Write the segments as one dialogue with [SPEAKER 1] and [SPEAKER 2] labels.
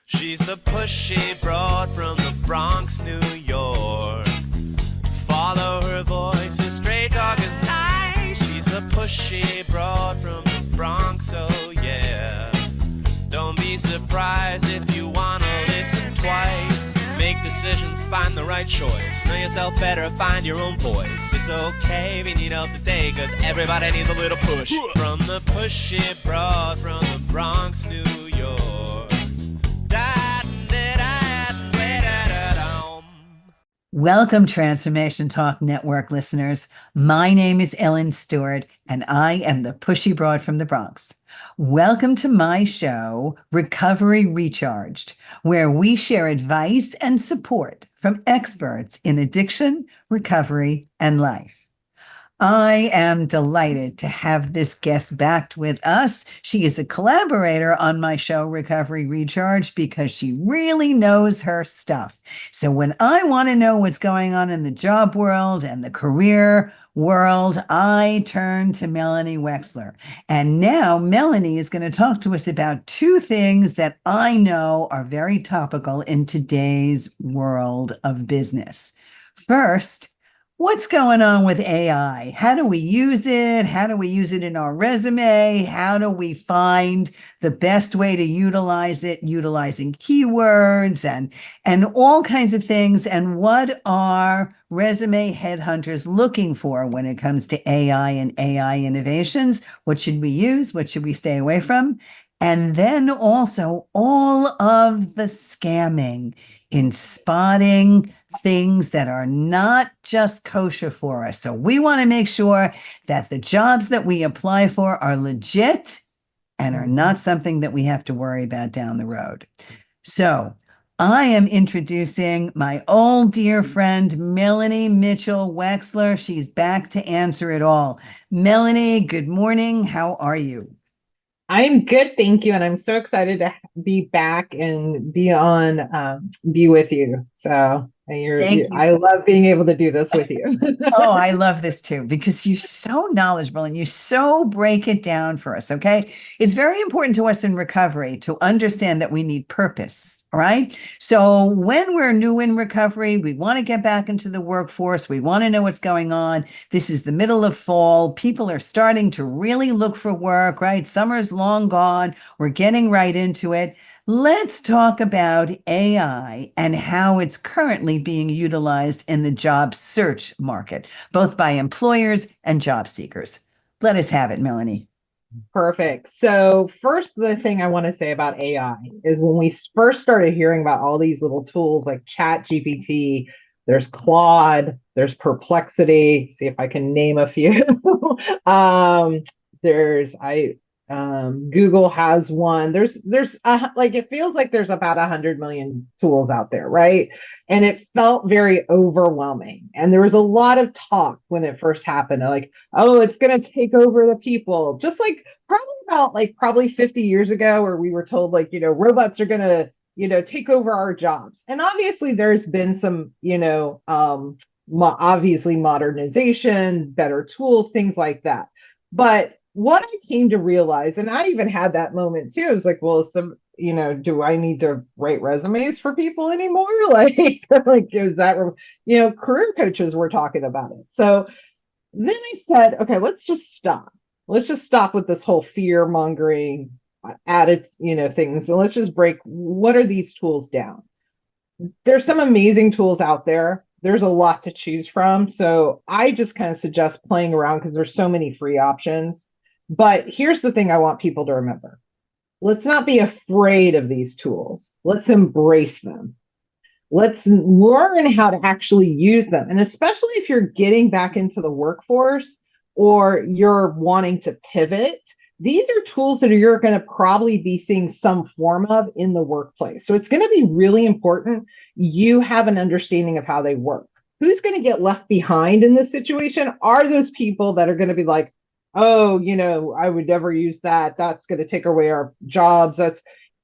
[SPEAKER 1] She's the pushy broad from the Bronx, New York. Follow her voice, a straight dog is nice. She's a pushy broad from the Bronx, oh yeah. Don't be surprised if you wanna listen twice. Make decisions, find the right choice. Know yourself better, find your own voice. It's okay if you need help today, cause everybody needs a little push. From the pushy broad from the Bronx, New York.
[SPEAKER 2] Welcome, Transformation Talk Network listeners. My name is Ellen Stewart, and I am the Pushy Broad from the Bronx. Welcome to my show, Recovery Recharged, where we share advice and support from experts in addiction, recovery, and life. I am delighted to have this guest back with us. She is a collaborator on my show, Recovery Recharge, because she really knows her stuff. So when I want to know what's going on in the job world and the career world, I turn to Melanie Wexler. And now Melanie is going to talk to us about two things that I know are very topical in today's world of business. First, what's going on with AI? How do we use it? How do we use it in our resume? How do we find the best way to utilize it, utilizing keywords and all kinds of things? And what are resume headhunters looking for when it comes to AI and AI innovations? What should we use? What should we stay away from? And then also all of the scamming in spotting things that are not just kosher for us. So we want to make sure that the jobs that we apply for are legit and are not something that we have to worry about down the road. So I am introducing my old dear friend, Melanie Mitchell Wexler. She's back to answer it all. Melanie, good morning. How are you?
[SPEAKER 3] I'm good, thank you, and I'm so excited to be back and be with you. So
[SPEAKER 2] Thank you.
[SPEAKER 3] I love being able to do this with you.
[SPEAKER 2] Oh, I love this too, because you're so knowledgeable and you so break it down for us. Okay. It's very important to us in recovery to understand that we need purpose. All right. So when we're new in recovery, we want to get back into the workforce. We want to know what's going on. This is the middle of fall. People are starting to really look for work, right? Summer's long gone. We're getting right into it. Let's talk about AI and how it's currently being utilized in the job search market, both by employers and job seekers. Let us have it, Melanie.
[SPEAKER 3] Perfect. So first, the thing I want to say about AI is when we first started hearing about all these little tools like Chat GPT, there's Claude, there's Perplexity. See if I can name a few. There's Google has one. Like it feels like there's about 100 million tools out there, right? And it felt very overwhelming. And there was a lot of talk when it first happened, like, oh, it's going to take over the people, just like probably 50 years ago, where we were told like, robots are going to, take over our jobs. And obviously there's been some, obviously modernization, better tools, things like that. But what I came to realize, and I even had that moment too, I was like, well, do I need to write resumes for people anymore? Like is that, career coaches were talking about it. So then I said, okay, let's just stop. Let's just stop with this whole fear mongering added, things. And let's just break, what are these tools down? There's some amazing tools out there. There's a lot to choose from. So I just kind of suggest playing around because there's so many free options. But here's the thing I want people to remember. Let's not be afraid of these tools. Let's embrace them. Let's learn how to actually use them. And especially if you're getting back into the workforce or you're wanting to pivot, these are tools that you're going to probably be seeing some form of in the workplace. So it's going to be really important you have an understanding of how they work. Who's going to get left behind in this situation are those people that are going to be like, oh, I would never use that. That's going to take away our jobs.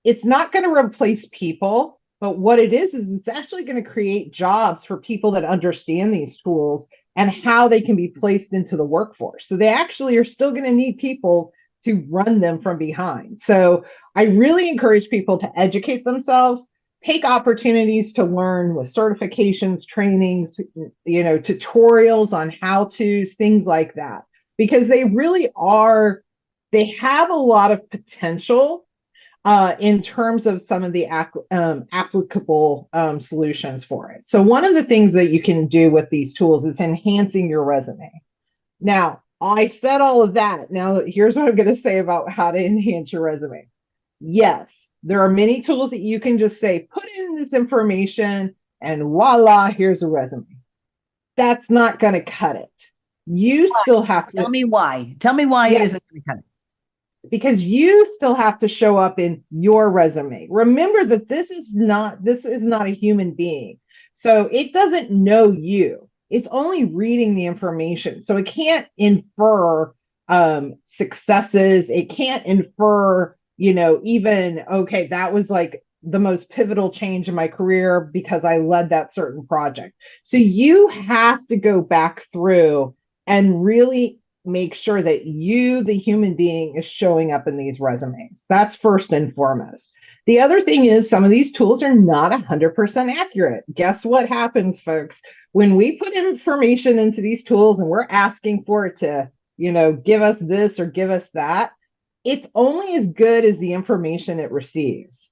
[SPEAKER 3] It's not going to replace people, but what it is it's actually going to create jobs for people that understand these tools and how they can be placed into the workforce. So they actually are still going to need people to run them from behind. So I really encourage people to educate themselves, take opportunities to learn with certifications, trainings, tutorials on how to, things like that, because they really are, they have a lot of potential in terms of some of the applicable solutions for it. So one of the things that you can do with these tools is enhancing your resume. Now, I said all of that. Now, here's what I'm going to say about how to enhance your resume. Yes, there are many tools that you can just say, put in this information and voila, here's a resume. That's not going to cut it. You still have to.
[SPEAKER 2] Tell me why. Tell me why it isn't going to cut it.
[SPEAKER 3] Because you still have to show up in your resume. Remember that this is not a human being. So it doesn't know you. It's only reading the information. So it can't infer successes. It can't infer, even, okay, that was like the most pivotal change in my career because I led that certain project. So you have to go back through and really make sure that you, the human being, is showing up in these resumes. That's first and foremost. The other thing is some of these tools are not 100% accurate. Guess what happens, folks? When we put information into these tools and we're asking for it to, give us this or give us that, it's only as good as the information it receives.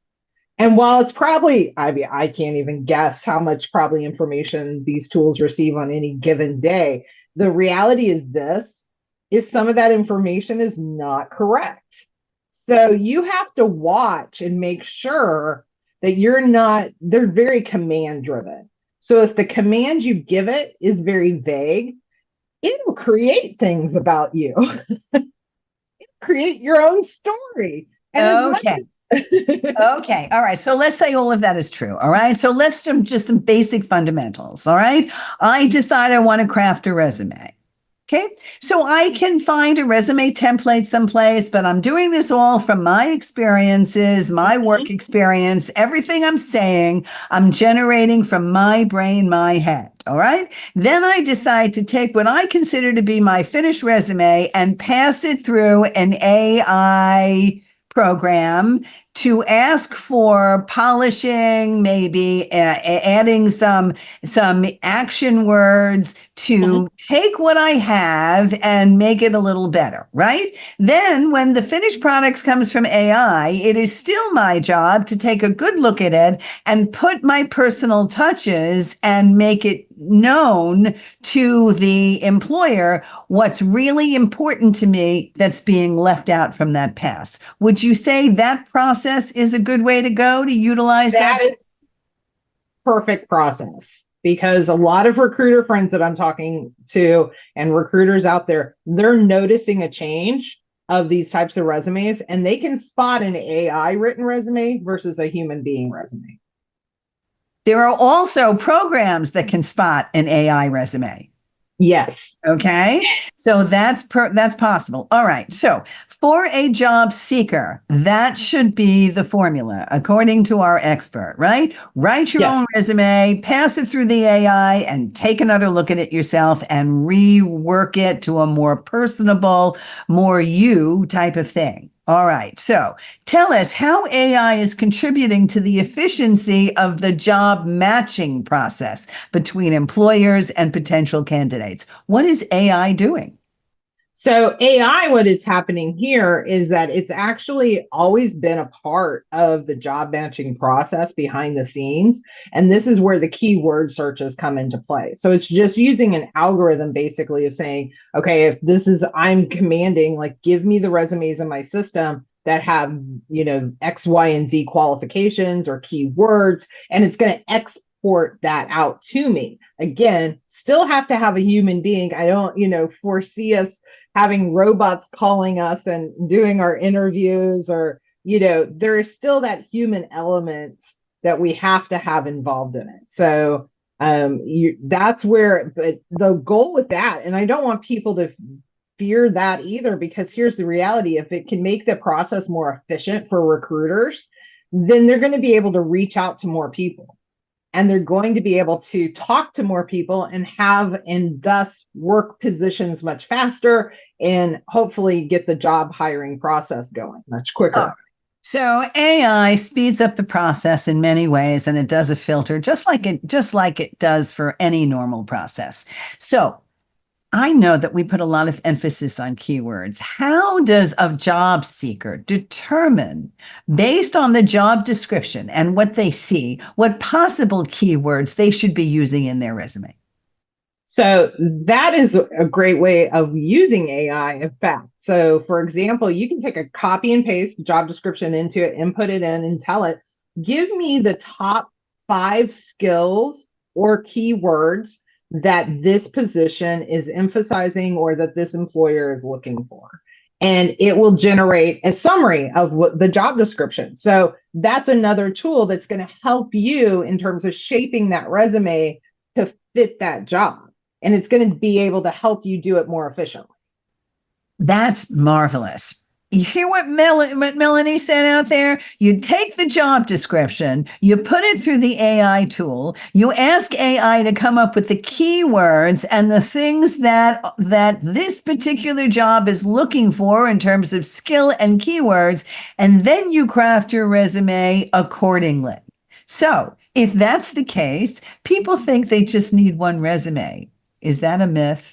[SPEAKER 3] And while it's probably, I can't even guess how much probably information these tools receive on any given day, the reality is some of that information is not correct. So you have to watch and make sure that they're very command driven. So if the command you give it is very vague, it'll create things about you. It'll create your own story. And
[SPEAKER 2] okay. Okay. All right. So let's say all of that is true. All right. So let's do just some basic fundamentals. All right. I decide I want to craft a resume. Okay, so I can find a resume template someplace, but I'm doing this all from my experiences, my work experience, everything I'm saying, I'm generating from my brain, my head. All right. Then I decide to take what I consider to be my finished resume and pass it through an AI program to ask for polishing, maybe adding some action words to take what I have and make it a little better, right? Then when the finished product comes from AI, it is still my job to take a good look at it and put my personal touches and make it known to the employer what's really important to me that's being left out from that pass. Would you say that process is a good way to go to utilize that?
[SPEAKER 3] That is perfect process, because a lot of recruiter friends that I'm talking to and recruiters out there, they're noticing a change of these types of resumes, and they can spot an AI written resume versus a human being resume.
[SPEAKER 2] There are also programs that can spot an AI resume.
[SPEAKER 3] Yes.
[SPEAKER 2] Okay. So that's possible. All right. So for a job seeker, that should be the formula, according to our expert, right? Write your own resume, pass it through the AI, and take another look at it yourself and rework it to a more personable, more you type of thing. All right. So tell us how AI is contributing to the efficiency of the job matching process between employers and potential candidates. What is AI doing?
[SPEAKER 3] So AI, what is happening here is that it's actually always been a part of the job matching process behind the scenes. And this is where the keyword searches come into play. So it's just using an algorithm basically of saying, okay, if this is, I'm commanding, like, give me the resumes in my system that have, X, Y, and Z qualifications or keywords, and it's going to export that out to me. Again, still have to have a human being. I don't, foresee us having robots calling us and doing our interviews, or, there is still that human element that we have to have involved in it. So that's where, but the goal with that, and I don't want people to fear that either, because here's the reality: if it can make the process more efficient for recruiters, then they're going to be able to reach out to more people. and they're going to be able to talk to more people and thus work positions much faster and hopefully get the job hiring process going much quicker.
[SPEAKER 2] So AI speeds up the process in many ways, and it does a filter just like it does for any normal process. So I know that we put a lot of emphasis on keywords. How does a job seeker determine, based on the job description and what they see, what possible keywords they should be using in their resume?
[SPEAKER 3] So that is a great way of using AI, in fact. So for example, you can take a copy and paste job description into it, input it in and tell it, give me the top 5 skills or keywords that this position is emphasizing or that this employer is looking for. And it will generate a summary of what the job description. So that's another tool that's going to help you in terms of shaping that resume to fit that job. And it's going to be able to help you do it more efficiently.
[SPEAKER 2] That's marvelous. You hear what Melanie said out there? You take the job description, you put it through the AI tool, you ask AI to come up with the keywords and the things that this particular job is looking for in terms of skill and keywords, and then you craft your resume accordingly. So if that's the case, people think they just need one resume. Is that a myth?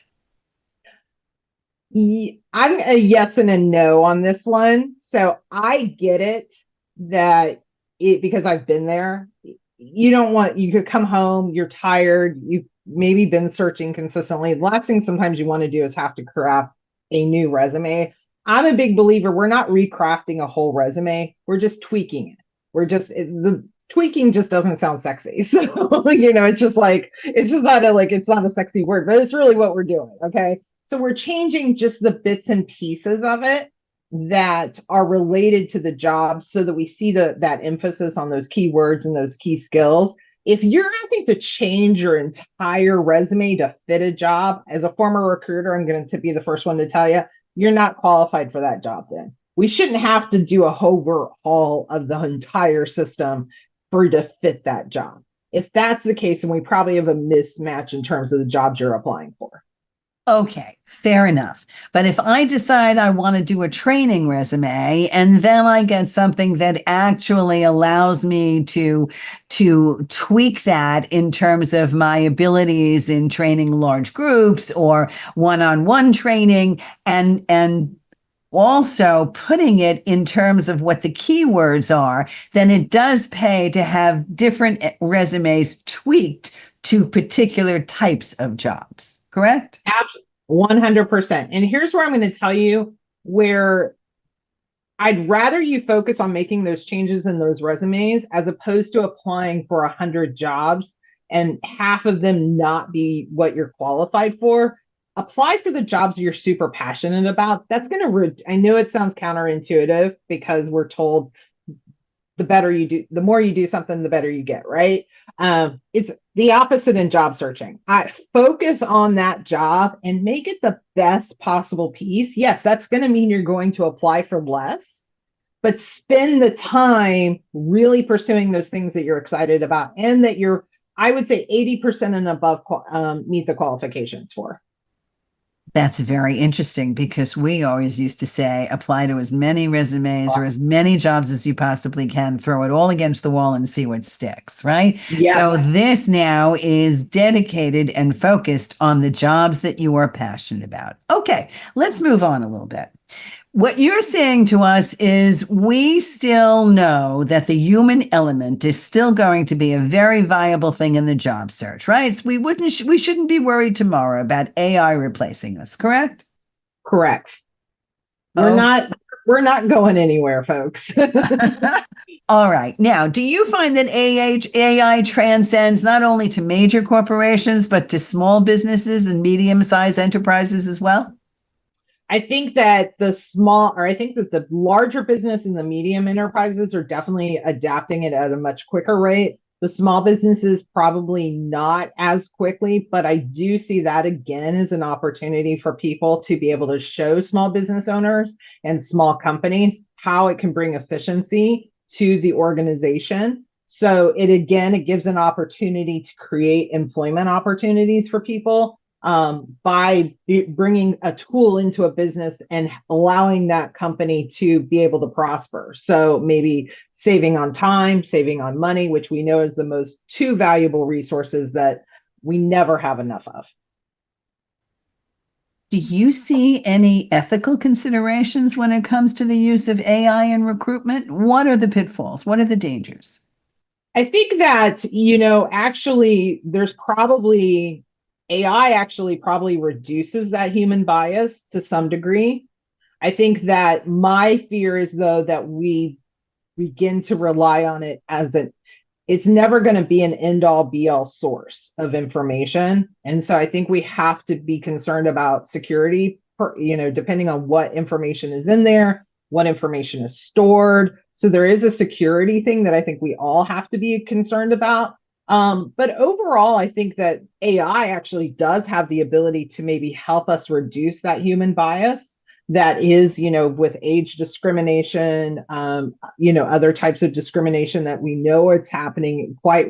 [SPEAKER 3] I'm a yes and a no on this one. So I get it because I've been there. You could come home, you're tired, you've maybe been searching consistently. The last thing sometimes you want to do is have to craft a new resume. I'm a big believer, we're not recrafting a whole resume, we're just tweaking it. The tweaking just doesn't sound sexy. So, it's not a sexy word, but it's really what we're doing. Okay. So we're changing just the bits and pieces of it that are related to the job so that we see that emphasis on those keywords and those key skills. If you're having to change your entire resume to fit a job, as a former recruiter, I'm going to be the first one to tell you, you're not qualified for that job then. We shouldn't have to do a overhaul of the entire system for you to fit that job. If that's the case, then we probably have a mismatch in terms of the jobs you're applying for.
[SPEAKER 2] Okay, fair enough. But if I decide I want to do a training resume and then I get something that actually allows me to tweak that in terms of my abilities in training large groups or one-on-one training and also putting it in terms of what the keywords are, then it does pay to have different resumes tweaked to particular types of jobs. Correct?
[SPEAKER 3] 100%. And here's where I'm going to tell you where I'd rather you focus on making those changes in those resumes as opposed to applying for 100 jobs and half of them not be what you're qualified for. Apply for the jobs you're super passionate about. That's going to, I know it sounds counterintuitive because we're told the more you do something, the better you get, right? It's the opposite in job searching. I focus on that job and make it the best possible piece. Yes, that's going to mean you're going to apply for less, but spend the time really pursuing those things that you're excited about and that I would say 80% and above meet the qualifications for.
[SPEAKER 2] That's very interesting because we always used to say apply to as many resumes or as many jobs as you possibly can, throw it all against the wall and see what sticks, right?
[SPEAKER 3] Yeah.
[SPEAKER 2] So this now is dedicated and focused on the jobs that you are passionate about. Okay, let's move on a little bit. What you're saying to us is we still know that the human element is still going to be a very viable thing in the job search, right? So we shouldn't be worried tomorrow about AI replacing us, correct?
[SPEAKER 3] Correct. We're not going anywhere, folks.
[SPEAKER 2] All right. Now, do you find that AI transcends not only to major corporations, but to small businesses and medium-sized enterprises as well?
[SPEAKER 3] I think that the larger business and the medium enterprises are definitely adapting it at a much quicker rate. The small businesses probably not as quickly, but I do see that again as an opportunity for people to be able to show small business owners and small companies how it can bring efficiency to the organization. So it gives an opportunity to create employment opportunities for people by bringing a tool into a business and allowing that company to be able to prosper. So maybe saving on time, saving on money, which we know is the most two valuable resources that we never have enough of.
[SPEAKER 2] Do you see any ethical considerations when it comes to the use of AI in recruitment? What are the pitfalls? What are the dangers?
[SPEAKER 3] I think that, actually, there's probably AI actually probably reduces that human bias to some degree. I think that my fear is, though, that we begin to rely on it as it's never going to be an end all be all source of information. And so I think we have to be concerned about security, depending on what information is in there, what information is stored. So there is a security thing that I think we all have to be concerned about. But overall, I think that AI actually does have the ability to maybe help us reduce that human bias that is, with age discrimination, other types of discrimination that we know it's happening quite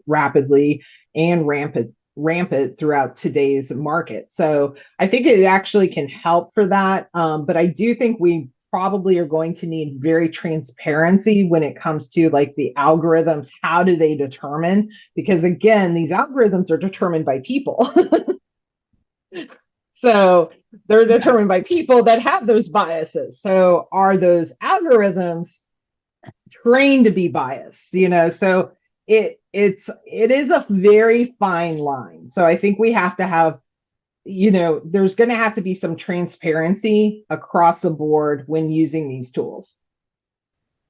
[SPEAKER 3] rapidly and rampant throughout today's market. So I think it actually can help for that. But I do think we probably are going to need very transparency when it comes to like the algorithms. How do they determine? Because again, these algorithms are determined by people. So they're determined by people that have those biases. So are those algorithms trained to be biased? So it is a very fine line. So I think we have to have, there's going to have to be some transparency across the board when using these tools.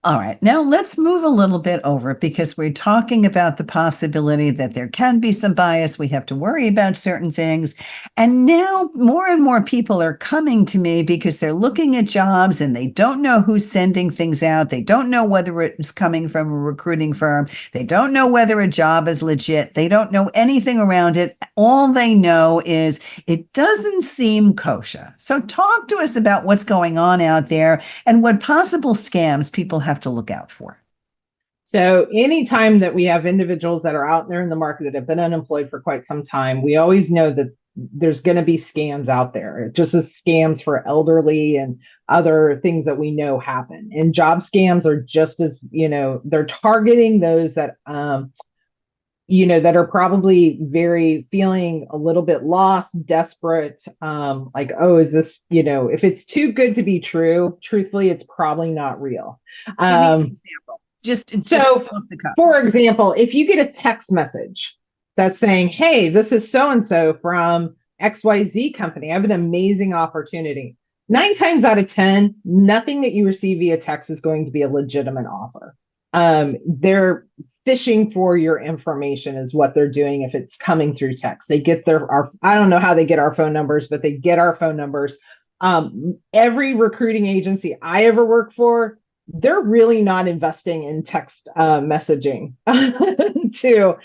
[SPEAKER 2] All right, now let's move a little bit over because we're talking about the possibility that there can be some bias. We have to worry about certain things. And now more and more people are coming to me because they're looking at jobs and they don't know who's sending things out. They don't know whether it's coming from a recruiting firm. They don't know whether a job is legit. They don't know anything around it. All they know is it doesn't seem kosher. So talk to us about what's going on out there and what possible scams people have to look out for.
[SPEAKER 3] So anytime that we have individuals that are out there in the market that have been unemployed for quite some time, we always know that there's going to be scams out there, just as scams for elderly and other things that we know happen. And job scams are just as, they're targeting those that, that are probably feeling a little bit lost, desperate, like, oh, is this, if it's too good to be true, truthfully, it's probably not real.
[SPEAKER 2] Give me an example.
[SPEAKER 3] So, for example, if you get a text message that's saying, hey, this is so-and-so from XYZ company, I have an amazing opportunity. 9 times out of 10, nothing that you receive via text is going to be a legitimate offer. They're fishing for your information is what they're doing. If it's coming through text, they get I don't know how they get our phone numbers, but they get our phone numbers. Every recruiting agency I ever worked for, they're really not investing in text messaging too.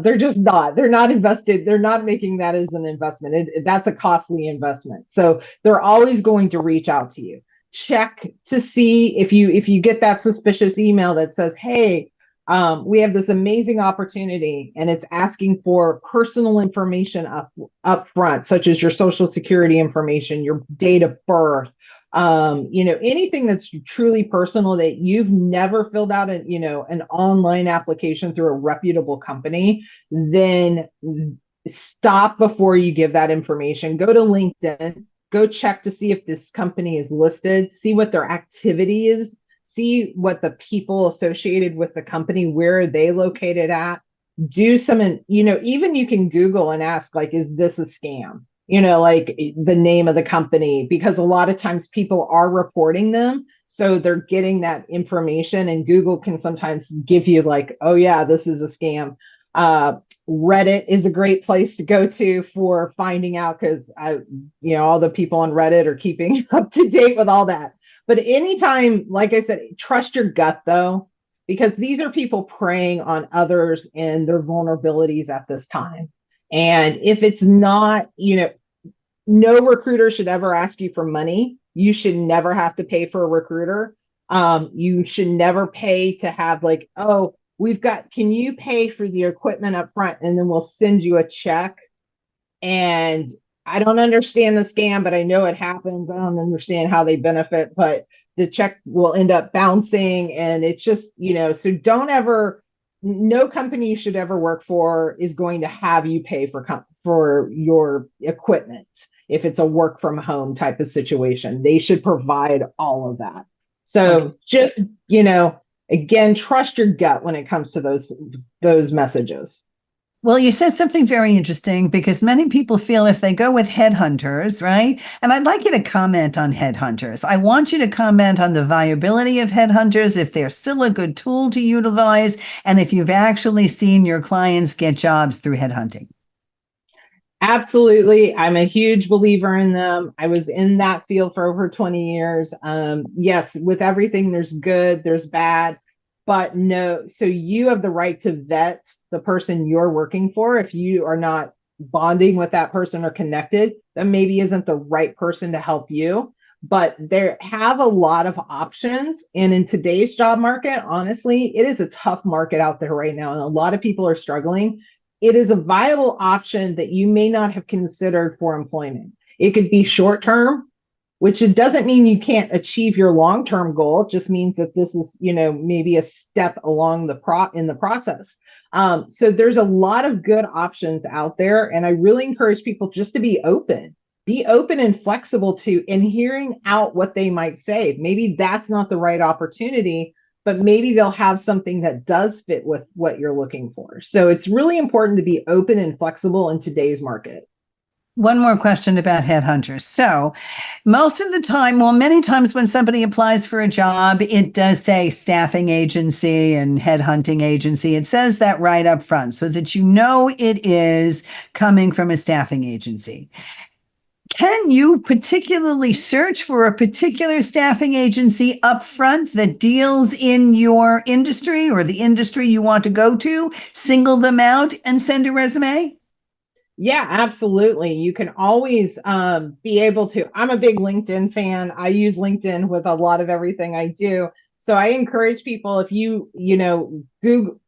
[SPEAKER 3] They're just not. They're not invested. They're not making that as an investment. That's a costly investment. So they're always going to reach out to you. Check to see if you get that suspicious email that says, hey, we have this amazing opportunity and it's asking for personal information up front, such as your social security information, your date of birth, anything that's truly personal that you've never filled out an online application through a reputable company, then stop before you give that information. Go to LinkedIn, go check to see if this company is listed, see what their activity is, see what the people associated with the company, where are they located at, do some, even you can Google and ask, like, is this a scam? Like the name of the company, because a lot of times people are reporting them. So they're getting that information and Google can sometimes give you like, oh yeah, this is a scam. Reddit is a great place to go to for finding out because all the people on Reddit are keeping up to date with all that. But anytime, like I said, trust your gut though, because these are people preying on others and their vulnerabilities at this time. And if it's not, no recruiter should ever ask you for money. You should never have to pay for a recruiter. You should never pay to have like, oh, can you pay for the equipment up front and then we'll send you a check? And I don't understand the scam, but I know it happens. I don't understand how they benefit, but the check will end up bouncing. And it's just, so don't ever, no company you should ever work for is going to have you pay for your equipment. If it's a work from home type of situation, they should provide all of that. So
[SPEAKER 2] Okay.
[SPEAKER 3] just, again, trust your gut when it comes to those messages.
[SPEAKER 2] Well, you said something very interesting because many people feel if they go with headhunters, right? And I'd like you to comment on headhunters. I want you to comment on the viability of headhunters, if they're still a good tool to utilize, and if you've actually seen your clients get jobs through headhunting.
[SPEAKER 3] Absolutely. I'm a huge believer in them. I was in that field for over 20 years. Yes, with everything, there's good, there's bad, but no. So you have the right to vet the person you're working for. If you are not bonding with that person or connected, that maybe isn't the right person to help you. But there have a lot of options. And in today's job market, honestly, it is a tough market out there right now. And a lot of people are struggling. It is a viable option that you may not have considered for employment. It could be short term, which it doesn't mean you can't achieve your long term goal. It just means that this is, maybe a step along in the process. So there's a lot of good options out there, and I really encourage people just to be open. Be open and flexible to and hearing out what they might say. Maybe that's not the right opportunity, but maybe they'll have something that does fit with what you're looking for. So it's really important to be open and flexible in today's market.
[SPEAKER 2] One more question about headhunters. So, most of the time, well, many times when somebody applies for a job, it does say staffing agency and headhunting agency. It says that right up front so that you know it is coming from a staffing agency. Can you particularly search for a particular staffing agency up front that deals in your industry or the industry you want to go to, single them out and send a resume?
[SPEAKER 3] Yeah, absolutely. You can always be able to. I'm a big LinkedIn fan. I use LinkedIn with a lot of everything I do. So I encourage people, if Google,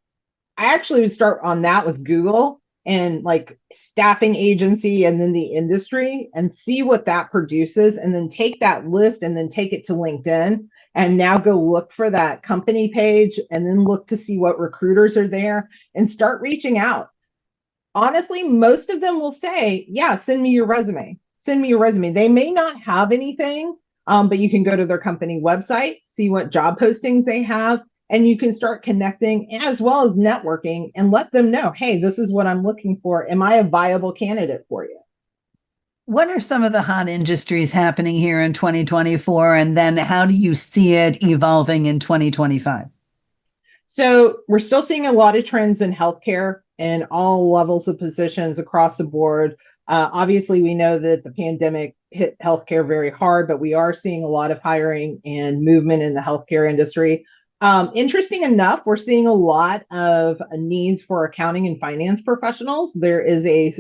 [SPEAKER 3] I actually would start on that with Google and like staffing agency and then the industry and see what that produces. And then take that list and then take it to LinkedIn and now go look for that company page and then look to see what recruiters are there and start reaching out. Honestly, most of them will say, yeah, send me your resume. Send me your resume. They may not have anything, but you can go to their company website, see what job postings they have, and you can start connecting as well as networking and let them know, hey, this is what I'm looking for. Am I a viable candidate for you?
[SPEAKER 2] What are some of the hot industries happening here in 2024? And then how do you see it evolving in 2025?
[SPEAKER 3] So we're still seeing a lot of trends in healthcare and all levels of positions across the board. Obviously, we know that the pandemic hit healthcare very hard, but we are seeing a lot of hiring and movement in the healthcare industry. Interesting enough, we're seeing a lot of needs for accounting and finance professionals. There is a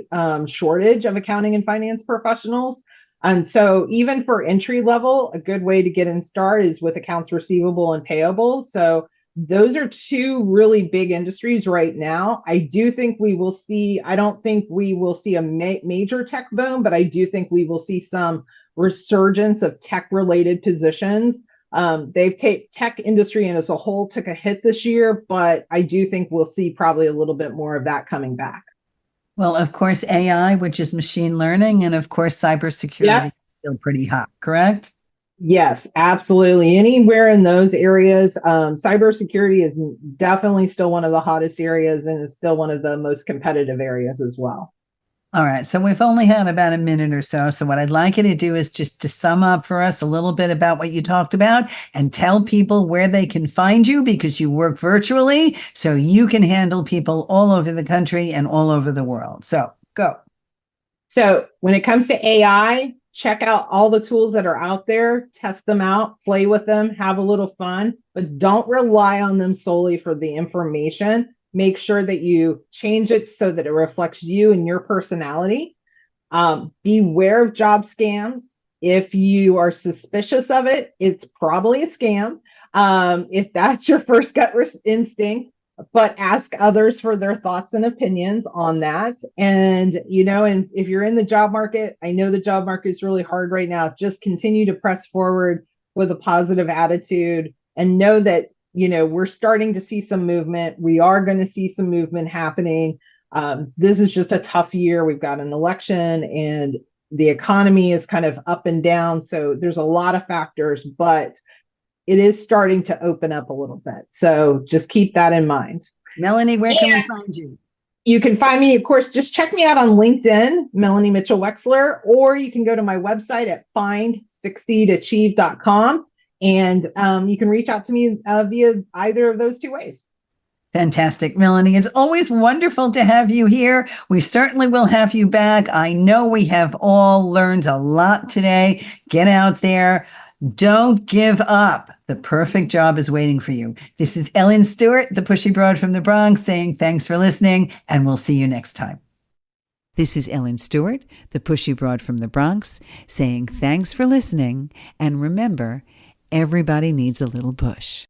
[SPEAKER 3] shortage of accounting and finance professionals. And so even for entry level, a good way to get in start is with accounts receivable and payable. So those are two really big industries right now. I do think we will see, I don't think we will see a major tech boom, but I do think we will see some resurgence of tech related positions. Tech industry and as a whole took a hit this year, but I do think we'll see probably a little bit more of that coming back.
[SPEAKER 2] Well, of course, AI, which is machine learning, and of course, cybersecurity
[SPEAKER 3] Yeah.
[SPEAKER 2] is still pretty hot, correct?
[SPEAKER 3] Yes, absolutely. Anywhere in those areas, cybersecurity is definitely still one of the hottest areas and is still one of the most competitive areas as well.
[SPEAKER 2] All right. So we've only had about a minute or so. So what I'd like you to do is just to sum up for us a little bit about what you talked about and tell people where they can find you because you work virtually. So you can handle people all over the country and all over the world. So go.
[SPEAKER 3] So when it comes to AI, check out all the tools that are out there, test them out, play with them, have a little fun, but don't rely on them solely for the information. Make sure that you change it so that it reflects you and your personality. Beware of job scams. If you are suspicious of it, it's probably a scam. If that's your first gut instinct, but ask others for their thoughts and opinions on that. And, and if you're in the job market, I know the job market is really hard right now. Just continue to press forward with a positive attitude and know that, we're starting to see some movement. We are going to see some movement happening. This is just a tough year. We've got an election and the economy is kind of up and down. So there's a lot of factors, but it is starting to open up a little bit. So just keep that in mind.
[SPEAKER 2] Melanie, where can we find you?
[SPEAKER 3] You can find me, of course, just check me out on LinkedIn, Melanie Mitchell Wexler, or you can go to my website at findsucceedachieve.com. And you can reach out to me via either of those two ways.
[SPEAKER 2] Fantastic, Melanie. It's always wonderful to have you here. We certainly will have you back. I know we have all learned a lot today. Get out there. Don't give up. The perfect job is waiting for you. This is Ellen Stewart, the Pushy Broad from the Bronx, saying thanks for listening, and we'll see you next time. This is Ellen Stewart, the Pushy Broad from the Bronx, saying thanks for listening, and remember, everybody needs a little push.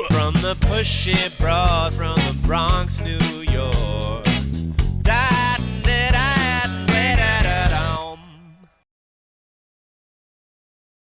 [SPEAKER 1] From the Pushy Broad from the Bronx, New York.